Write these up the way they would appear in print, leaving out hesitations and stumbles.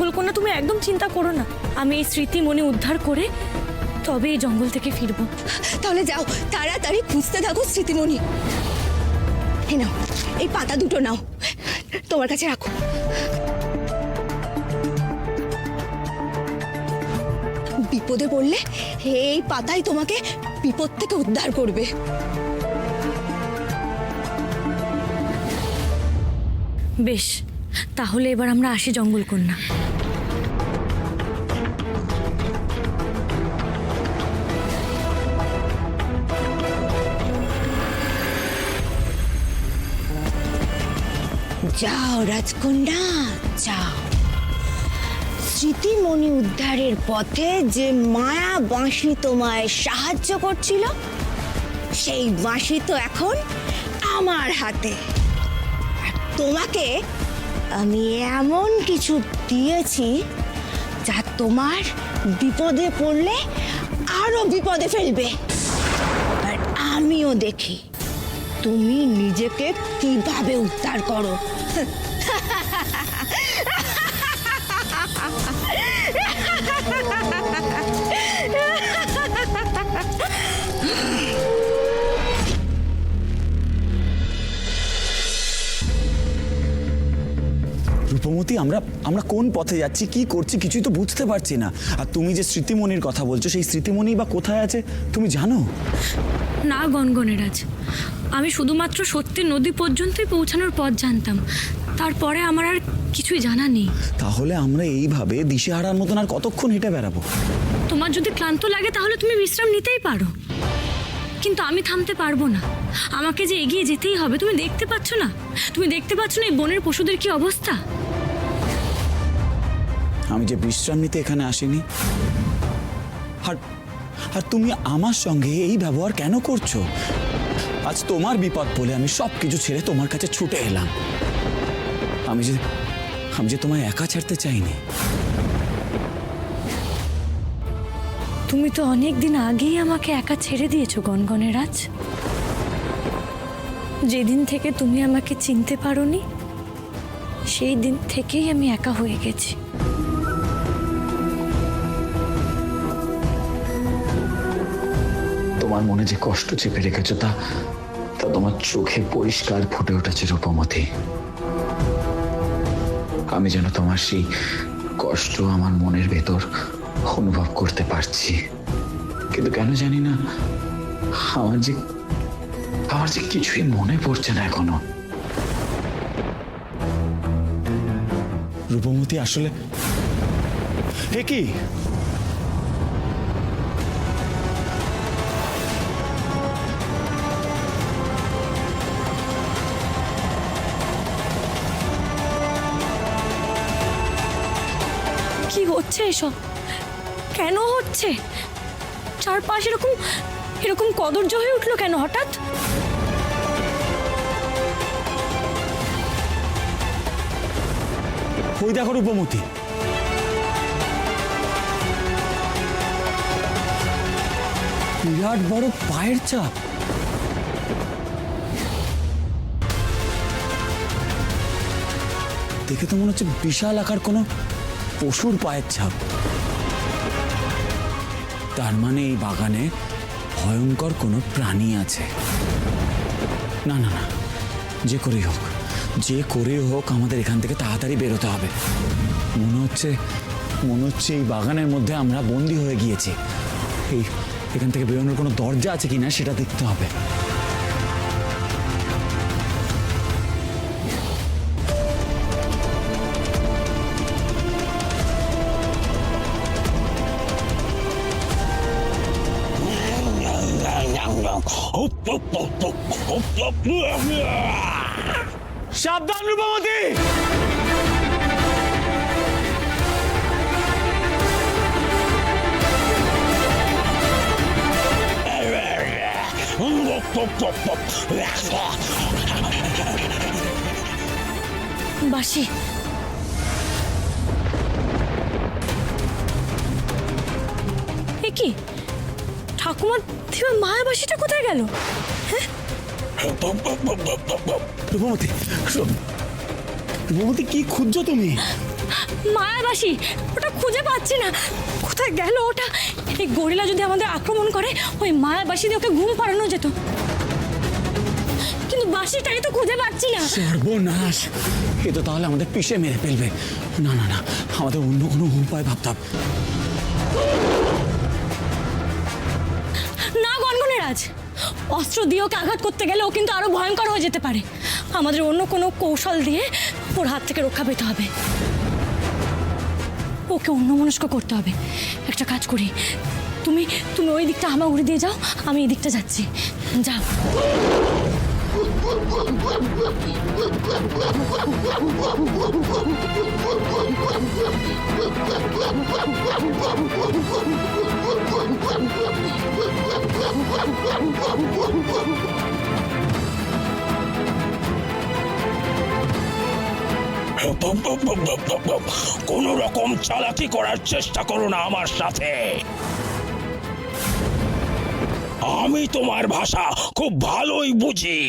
জঙ্গলকন্যা, তুমি একদম চিন্তা করো না। আমি এই স্মৃতিমণি উদ্ধার করে তবে এই জঙ্গল থেকে ফিরবো। তাহলে যাও, তাড়াতাড়ি খুঁজতে থাকো স্মৃতিমণি। এই নাও, এই পাতা দুটো নাও, তোমার কাছে রাখো। বিপদে পড়লে এই পাতাই তোমাকে বিপদ থেকে উদ্ধার করবে। বেশ, তাহলে এবার আমরা আসি জঙ্গলকন্যা। যাও রাজকন্যা, যাও। স্মৃতিমণি উদ্ধারের পথে যে মায়া বাঁশি তোমায় সাহায্য করছিল, সেই বাঁশি তো এখন আমার হাতে। আর তোমাকে আমি এমন কিছু দিয়েছি যা তোমার বিপদে পড়লে আরো বিপদে ফেলবে। আর আমিও দেখি তুমি নিজেকে কিভাবে উদ্ধার করো। রূপমতি, আমরা কোন পথে যাচ্ছি, কি করছি, কিছুই তো বুঝতে পারছি না। আর তুমি যে স্মৃতিমণির কথা বলছো, সেই স্মৃতিমণি বা কোথায় আছে তুমি জানো? না গনগনেরাজ, আমি শুধুমাত্র সত্যি নদী পর্যন্তই পৌঁছানোর পথ জানতাম। তারপরে আমার আর কিছুই জানা নেই। তাহলে আমরা এইভাবে দিশেহারার মতন আর কতক্ষণ হেঁটে বেড়াবো? তোমার যদি ক্লান্ত লাগে তাহলে তুমি বিশ্রাম নিতেই পারো, কিন্তু আমি থামতে পারবো না। আমাকে যে এগিয়ে যেতেই হবে। তুমি দেখতে পাচ্ছ না? তুমি দেখতে পাচ্ছ না এই বনের পশুদের কি অবস্থা? আমি যে বিশ্রাম নিতে এখানে আসিনি, আর তুমি আমার সঙ্গে এই ব্যবহার কেন করছো? আজ তোমার বিপদ বলে আমি সবকিছু ছেড়ে তোমার কাছে ছুটে এলাম। আমি যে তোমায় একা ছাড়তে চাইনি। তুমি তো অনেক দিন আগেই আমাকে একা ছেড়ে দিয়েছো গনগনেরাজ। যেদিন থেকে তুমি আমাকে চিনতে পারোনি, সেই দিন থেকেই আমি একা হয়ে গেছি। তোমার মনে যে কষ্ট চেপে রেখেছো তা তোমার চোখে পরিষ্কার ফুটে উঠেছে রূপমতি। আমি যেন তোমার সেই কষ্ট আমার মনের ভেতর অনুভব করতে পারছি, কিন্তু কেন জানি না আমার যে কিছুই মনে পড়ছে না এখনো। রূপমতি, আসলে এ কি? কি হচ্ছে এসব? কেন হচ্ছে? চারপাশ এরকম কদর্য হয়ে উঠলো কেন হঠাৎ? ওই দেখো রূপমতি, বিরাট বড় পায়ের চাপ। দেখে তো মনে হচ্ছে বিশাল আকার কোনো পশুর পায়ের ছাপ। তার মানে এই বাগানে ভয়ঙ্কর কোনো প্রাণী আছে। না না না, যে করেই হোক আমাদের এখান থেকে তাড়াতাড়ি বেরোতে হবে। মনে হচ্ছে এই বাগানের মধ্যে আমরা বন্দী হয়ে গিয়েছি। এখান থেকে বেরোনোর কোনো দরজা আছে কিনা সেটা দেখতে হবে। সাবধান রূপমতি! বাসি, এ কি ঠাকুমা? মায়াবাসীটা কোথায় গেল? রূপমতি, কি খুঁজছো তুমি? মায়াবাসী, ওটা খুঁজে পাচ্ছি না, কোথায় গেল ওটা? এই গরিলা যদি আমাদের আক্রমণ করে, ওই মায়াবাসী দিয়ে ওকে ঘুম পাড়ানো যেত, কিন্তু বাসিটাই তো খুঁজে পাচ্ছি না। সর্বনাশ, এ তো তাহলে আমাদের পিষে মেরে ফেলবে। না না না, আমাদের অন্য কোনো উপায় ভাবতাম। না গনগনেরাজ, অস্ত্র দিয়ে ওকে আঘাত করতে গেলে ও কিন্তু আরো ভয়ঙ্কর হয়ে যেতে পারে। আমাদের অন্য কোনো কৌশল দিয়ে ওর হাত থেকে রক্ষা পেতে হবে। ওকে অন্যমনস্ক করতে হবে। একটা কাজ করি, তুমি তুমি ওই দিকটা হামাগুড়ি দিয়ে যাও, আমি এই দিকটা যাচ্ছি। যাও। কোন রকম চালাকি করার চেষ্টা করো না আমার সাথে। আমি তোমার ভাষা খুব ভালোই বুঝি।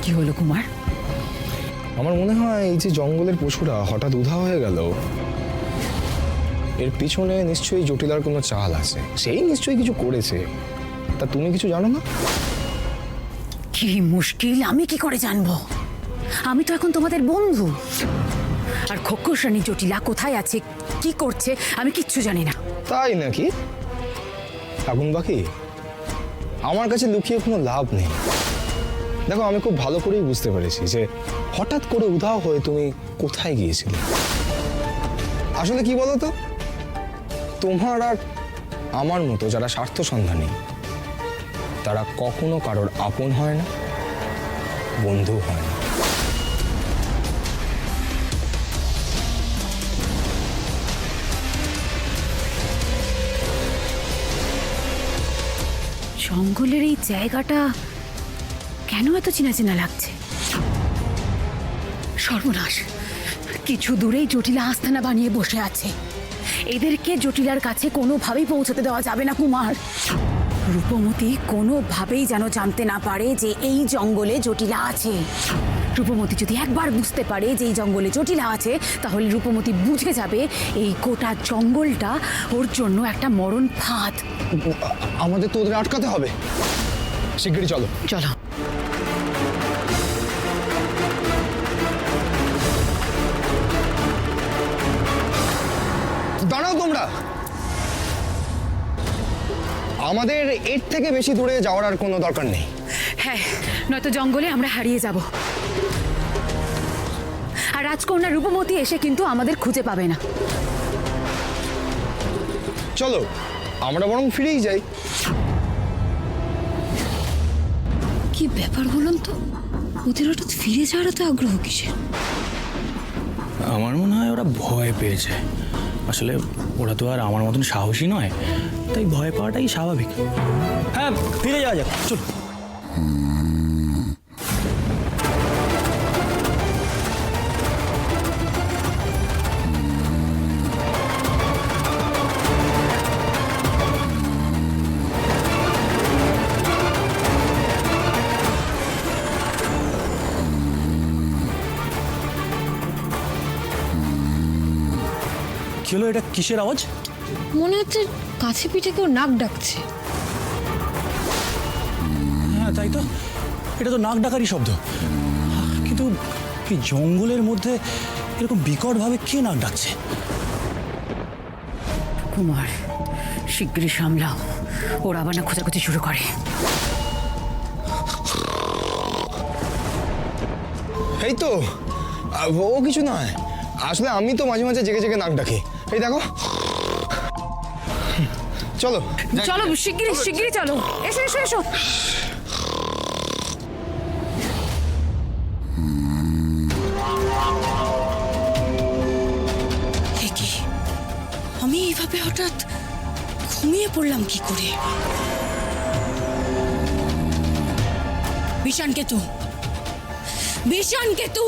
কি হলো কুমার? আমার মনে হয় এই যে জঙ্গলের পশুরা হঠাৎ উধাও হয়ে গেল, এর পিছনে নিশ্চয়ই জটিলার কোনো চাল আছে। সেই নিশ্চয়ই কিছু করেছে। তা তুমি কিছু জানো না? কি মুশকিল, আমি কি করে জানবো? আমি তো এখন তোমাদের বন্ধু। আর খোকস রানী জটিলা কোথায় আছে, কি করছে, আমি কিচ্ছু জানি না। তাই নাকি? এখন বাকি আমার কাছে লুকিয়ে কোনো লাভ নেই। দেখো, আমি খুব ভালো করেই বুঝতে পেরেছি যে হঠাৎ করে উধাও হয়ে তুমি কোথায় গিয়েছিলে। আসলে কি বলো তো, তোমার আর আমার মতো যারা স্বার্থ সন্ধানী, তারা কখনো কারোর আপন হয় না, বন্ধু হয় না। জঙ্গলের এই জায়গাটা কেন এত চেনা চেনা লাগছে? সর্বনাশ, কিছু দূরেই জটিলা আস্তানা বানিয়ে বসে আছে। এদেরকে জটিলার কাছে কোনোভাবেই পৌঁছাতে দেওয়া যাবে না কুমার। রূপমতি কোনোভাবেই যেন জানতে না পারে যে এই জঙ্গলে জটিলা আছে। রূপমতি যদি একবার বুঝতে পারে যে এই জঙ্গলে জটিলা আছে, তাহলে রূপমতি বুঝে যাবে এই গোটা জঙ্গলটা ওর জন্য একটা মরণ ফাঁদ। আমাদের তো ওদের আটকাতে হবে। শিগগিরই চলো। চলো। দাঁড়াও তোমরা, আমাদের এর থেকে বেশি দূরে যাওয়ার আর কোনো দরকার নেই। হ্যাঁ, নয়তো জঙ্গলে আমরা হারিয়ে যাব। আর রাজকন্যা রূপমতি এসে কিন্তু আমাদের খুঁজে পাবে না। চলো, আমরা বরং ফিরেই যাই। কি ব্যাপার বলুন তো, ওদের হঠাৎ ফিরে যাওয়ার তো আগ্রহ কিসের? আমার মনে হয় ওরা ভয় পেয়েছে। আসলে ওরা তো আর আমার মতন সাহসী নয়, তাই ভয় পাওয়াটাই স্বাভাবিক। হ্যাঁ, ফিরে যাওয়া যাক, চল। কি হলো, এটা কিসের আওয়াজ? মনে হচ্ছে কাছে পিঠে কেউ নাক ডাকছে। হ্যাঁ তাই তো, এটা তো নাক ডাকারই শব্দ। কিন্তু এই জঙ্গলের মধ্যে এরকম বিকটভাবে কে নাক ডাকছে? কুমার, শিগগিরই সামলাও, ওরা আবার না খোঁজাখুঁজি শুরু করে। এই তো, ও কিছু নয়। আসলে আমি তো মাঝে মাঝে জেগে জেগে নাক ডাকি। এই দেখো, চলো চলো, শিগগিরই শিগগিরই চলো। এসো এসো এসো। আমি এইভাবে হঠাৎ ঘুমিয়ে পড়লাম কি করে? বিষাণকেতু, বিষাণকেতু!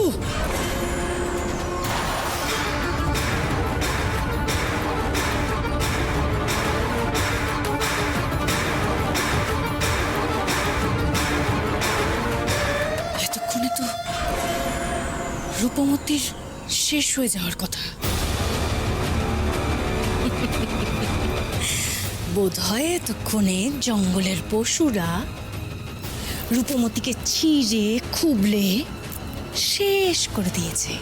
রূপমতির শেষ হয়ে যাওয়ার কথা। বোধ হয় এতক্ষণে জঙ্গলের পশুরা রূপমতিকে ছিঁড়ে খুবলে শেষ করে দিয়েছে।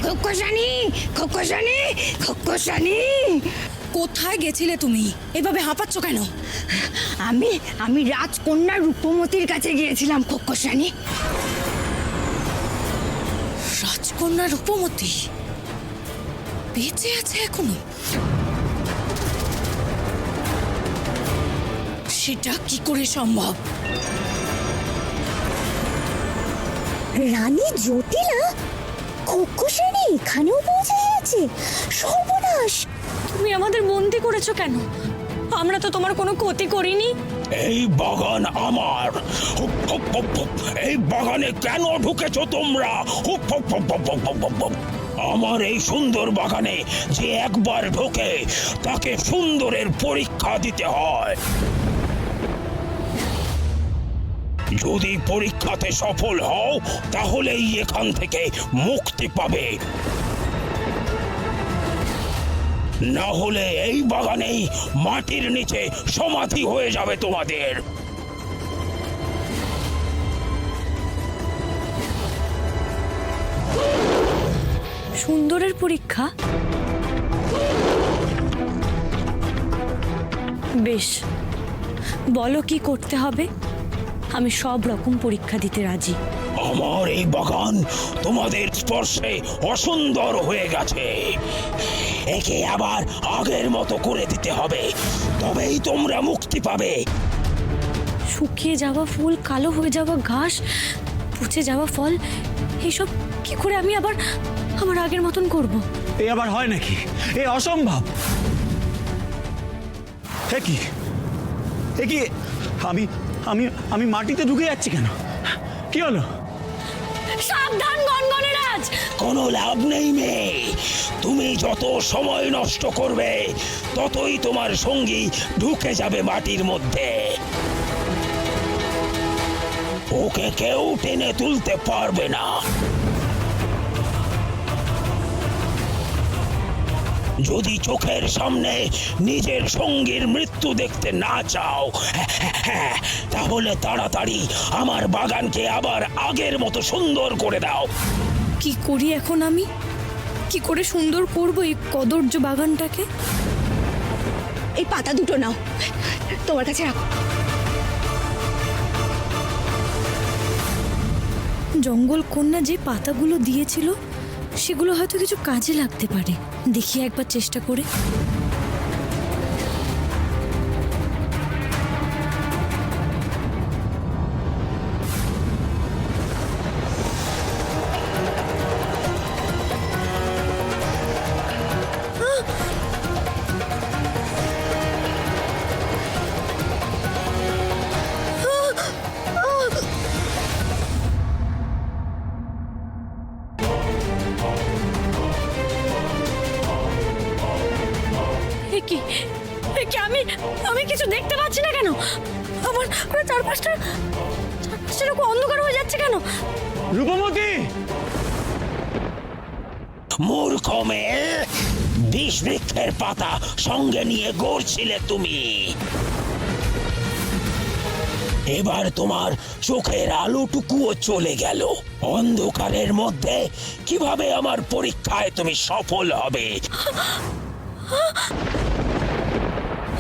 খোকসানি, খোকসানি, খোকসানি, কোথায় গেছিলে তুমি? এভাবে হাঁপাচ্ছ কেন? আমি রাজকন্যা রূপমতির কাছে গিয়েছিলাম খোকসানি। রাজকন্যা রূপমতি বেঁচে আছে এখনো? সেটা কি করে সম্ভব? রানী জটিলা খোকসানি এখানেও পৌঁছে গেছে। সর্বনাশ! তুমি আমাদের বন্দি করেছো কেন? আমরা তো তোমার কোনো ক্ষতি করিনি। এই বাগান আমার। হুপ, হুপ, হুপ, হুপ। এই বাগানে কেন ঢুকেছো তোমরা? হুপ, হুপ, হুপ, হুপ, হুপ, হুপ, হুপ, হুপ। আমার এই সুন্দর বাগানে যে একবার ঢোকে তাকে সুন্দরের পরীক্ষা দিতে হয়। যদি পরীক্ষাতে সফল হও তাহলেই এখান থেকে মুক্তি পাবে, না হলে এই বাগানেই মাটির নিচে সমাধি হয়ে যাবে তোমাদের। সুন্দরের পরীক্ষা? বেশ, বলো কি করতে হবে। আমি সব রকম পরীক্ষা দিতে রাজি। আমার এই বাগান তোমাদের স্পর্শে অসুন্দর হয়ে গেছে। একে আবার আগের মতো করে দিতে হবে, তবেই তোমরা মুক্তি পাবে। শুকিয়ে যাওয়া ফুল, কালো হয়ে যাওয়া ঘাস, পচে যাওয়া ফল, এইসব কি করে আমি আবার আমার আগের মতন করব? এ আবার হয় নাকি? এ অসম্ভব। কি আমি আমি আমি মাটিতে ঢুকে যাচ্ছি কেন? কি হলো? সাবধান গনগনেরাজ! কোনো লাভ নেই মেয়ে, তুমি যত সময় নষ্ট করবে ততই তোমার সঙ্গী ঢুকে যাবে মাটির মধ্যে। ওকে কেউ টেনে তুলতে পারবে না। যদি চোখের সামনে নিজের সঙ্গীর মৃত্যু দেখতে না চাও, তাহলে তাড়াতাড়ি আমার বাগানকে আবার আগের মতো সুন্দর করে দাও। কি করি এখন আমি? কি করে সুন্দর করব এই কদর্য বাগানটাকে? এই পাতা দুটো নাও, তোমার কাছে রাখো। জঙ্গল কন্যা যে পাতাগুলো দিয়েছিল সেগুলো হয়তো কিছু কাজে লাগতে পারে। দেখি একবার চেষ্টা করে। আমি কিছু দেখতে পাচ্ছি না কেন? আমার চারপাশটা এরকম অন্ধকার হয়ে যাচ্ছে কেন? রূপমতি! মূর্খ মেয়ে, বিষ বৃক্ষের পাতা সঙ্গে নিয়ে গড়ছিলে তুমি। এবার তোমার চোখের আলোটুকুও চলে গেল। অন্ধকারের মধ্যে কিভাবে আমার পরীক্ষায় তুমি সফল হবে?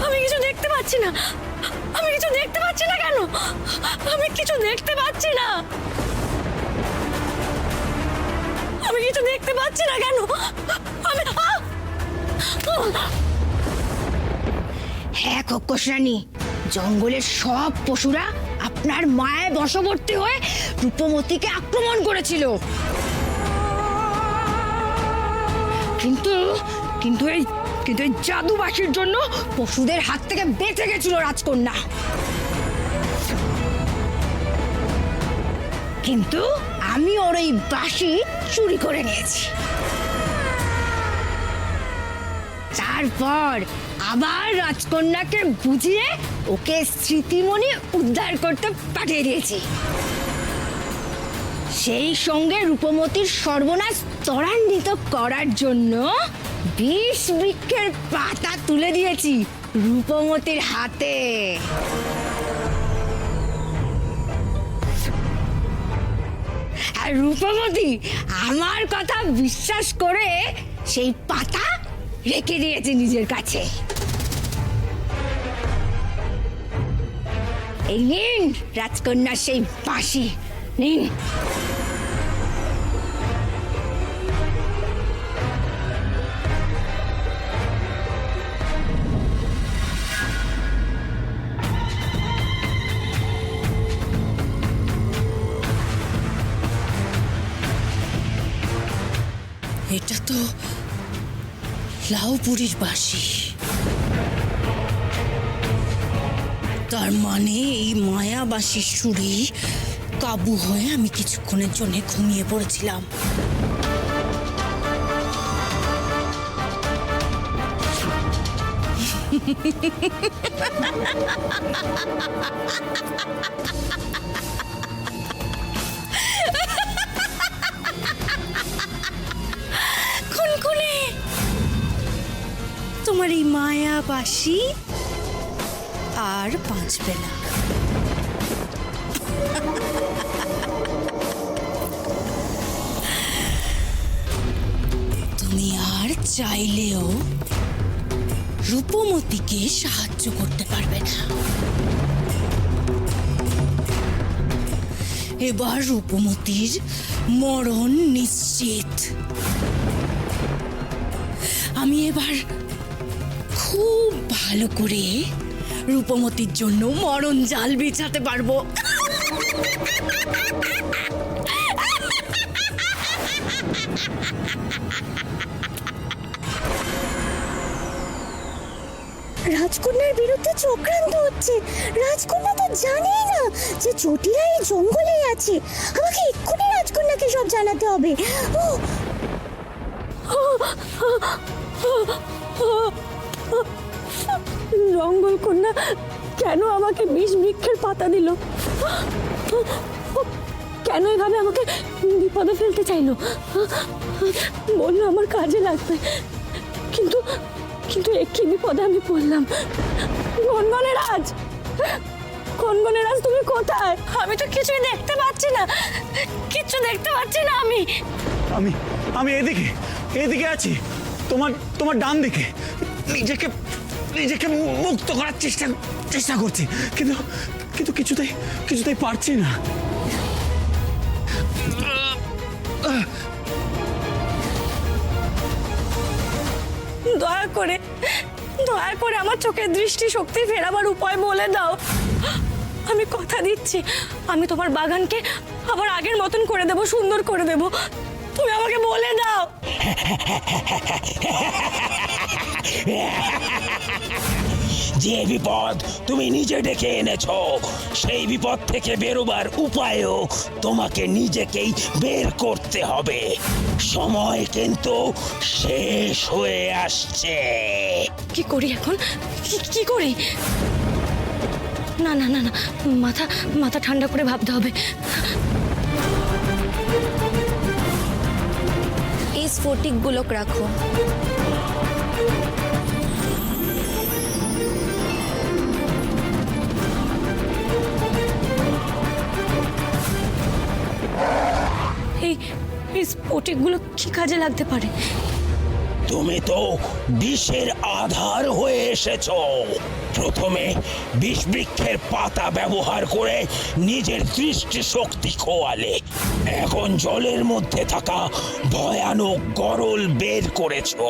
আমি কিছু দেখতে পাচ্ছি না। আমি কিছু দেখতে পাচ্ছি না কেন? আমি কিছু দেখতে পাচ্ছি না। আমি কিছু দেখতে পাচ্ছি না কেন? আমি হ্যাঁ খোকসানি, জঙ্গলের সব পশুরা আপনার মায়ের বশবর্তী হয়ে রূপমতিকে আক্রমণ করেছিল, কিন্তু কিন্তু এই জাদুবাসীর জন্য পশুদের হাত থেকে বেঁচে গেছিল রাজকন্যা। কিন্তু আমি ওর এই বাঁশি চুরি করে নিয়েছি। তারপর আবার রাজকন্যাকে বুঝিয়ে ওকে স্মৃতিমণি উদ্ধার করতে পাঠিয়ে দিয়েছি। সেই সঙ্গে রূপমতির সর্বনাশ ত্বরান্বিত করার জন্য 20 বৃক্ষের পাতা তুলে দিয়েছি রূপমতির হাতে। আর রূপমতি আমার কথা বিশ্বাস করে সেই পাতা রেখে দিয়েছে নিজের কাছে। এই নিন রাজকন্যার সেই বাঁশি, নিন। এটা তো লাউপুরীর বাঁশি। তার মানে এই মায়া বাঁশির সুরে কাবু হয়ে আমি কিছুক্ষণের জন্য ঘুমিয়ে পড়েছিলাম। খুনখুনে তোমার এই মায়া বাঁশি আর বাঁচবে না। তুমি আর চাইলেও রূপমতিকে সাহায্য করতে পারবে না। এবার রূপমতির মরণ নিশ্চিত। আমি এবার খুব ভালো করে রূপমতির জন্য মরণ জাল বিছাতে পারবো। রাজকন্যার বিরুদ্ধে চক্রান্ত হচ্ছে। রাজকন্যা তো জানেই না যে জটিলা এই জঙ্গলেই আছে। আমাকে এক্ষুনি রাজকন্যাকে সব জানাতে হবে। জঙ্গল কন্যা কেন আমাকে 20 বৃক্ষের পাতা দিল? কেন এভাবে আমাকে বিপদে ফেলতে চাইলো? বললো আমার কাজে লাগবে, কিন্তু কিন্তু একই বিপদে আমি পড়লাম। গনগনেরাজ, গনগনেরাজ তুমি কোথায়? আমি তো কিছুই দেখতে পাচ্ছি না, কিচ্ছু দেখতে পাচ্ছি না। আমি আমি এদিকে এদিকে আছি, তোমার ডান দিকে। নিজেকে মুক্ত করার চেষ্টা করছি, কিন্তু কিছুতেই পারছি না। দয়া করে আমার চোখের দৃষ্টি শক্তি ফেরাবার উপায় বলে দাও। আমি কথা দিচ্ছি, আমি তোমার বাগানকে আবার আগের মতন করে দেব, সুন্দর করে দেব। তুমি আমাকে বলে দাও। যে বিপদ তুমি নিজে ডেকে এনেছো, সেই বিপদ থেকে বেরোবার উপায়ও তোমাকে নিজেকেই বের করতে হবে। সময় কিন্তু শেষ হয়ে আসছে। কি করি এখন? কি করি? না না না না, মাথা ঠান্ডা করে ভাবতে হবে। এই স্ফটিকগুলো রাখো। এই স্ফটিকগুলো কি কাজে লাগতে পারে? তুমি তো বিষের আধার হয়ে এসেছো। প্রথমে বিষ বৃক্ষের পাতা ব্যবহার করে নিজের দৃষ্টি শক্তি খোয়ালে, এখন জলের মধ্যে থাকা ভয়ানক গরল বের করেছো।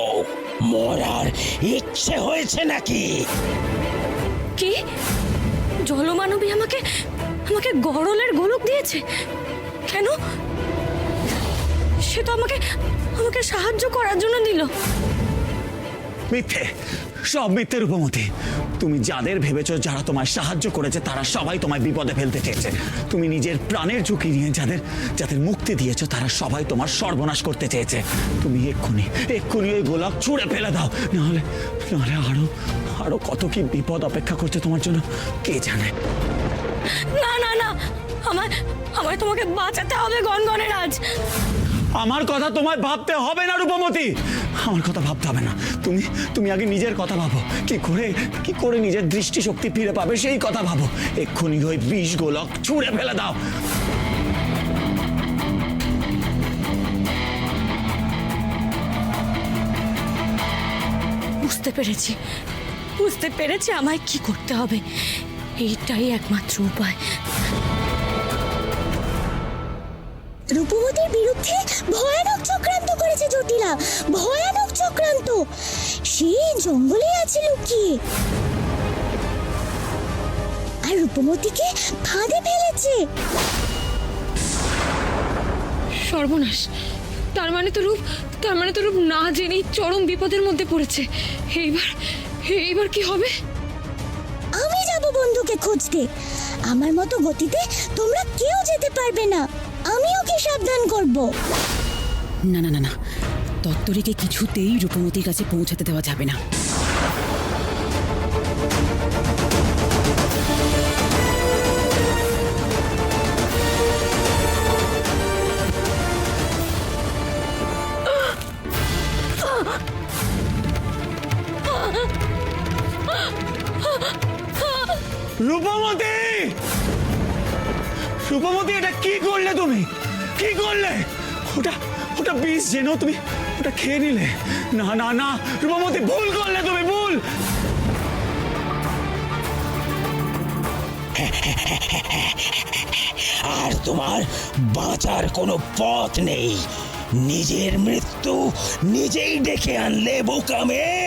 মরার ইচ্ছে হয়েছে নাকি? কি জলমানবী আমাকে গরলের গোলক দিয়েছে? কেন? সে তো আমাকে সাহায্য করার জন্য দিল। মিথ্যে, সব মিথ্যে রূপমতি। তুমি যাদের ভেবেছো যারা তোমায় সাহায্য করেছে, তারা সবাই তোমায় বিপদে ফেলতে চেয়েছে। তুমি নিজের প্রাণের ঝুঁকি নিয়ে যাদের মুক্তি দিয়েছো, তারা সবাই তোমার সর্বনাশ করতে চেয়েছে। তুমি এক্ষুনি ওই গোলাপ ছুঁড়ে ফেলে দাও, নাহলে আরো কত কি বিপদ অপেক্ষা করছে তোমার জন্য কে জানে। না না না, আমার তোমাকে বাঁচাতে হবে গনগনে রাজ। আমার কথা তোমায় ভাবতে হবে না রূপমতি, আমার কথা ভাবতে হবে না। তুমি আগে নিজের কথা ভাবো, কি করে নিজের দৃষ্টিশক্তি ফিরে পাবে সেই কথা ভাবো। এক্ষুনি ওই বিষ গোলক ছুঁড়ে ফেলে দাও। বুঝতে পেরেছি আমায় কি করতে হবে। এইটাই একমাত্র উপায়। রূপবতীর বিরুদ্ধে ভয়ানক চক্রান্ত করেছে জটিলা, ভয়ানক চক্রান্ত। সেই জঙ্গলে আছে লুকিয়ে, আর রূপমতীকে ফাঁদে ফেলেছে। সর্বনাশ! তার মানে তো রূপ না জেনেই চরম বিপদের মধ্যে পড়েছে। এইবার কি হবে? আমি যাব বন্ধুকে খুঁজতে। আমার মতো গতিতে তোমরা কেউ যেতে পারবে না। আমি ওকে সাবধান করব। না না না না, তত্তরীকে কিছুতেই রূপমতির কাছে পৌঁছাতে দেওয়া যাবে না। রূপমতি, রূপমতি, এটা কি করলে তুমি? কি করলে? ওটা বিষ জেনেও তুমি ওটা খেয়ে নিলে? না না না রূপমতি, ভুল করলে তুমি, ভুল। আর তোমার বাঁচার কোনো পথ নেই। নিজের মৃত্যু নিজেই ডেকে আনলে বোকা মেয়ে।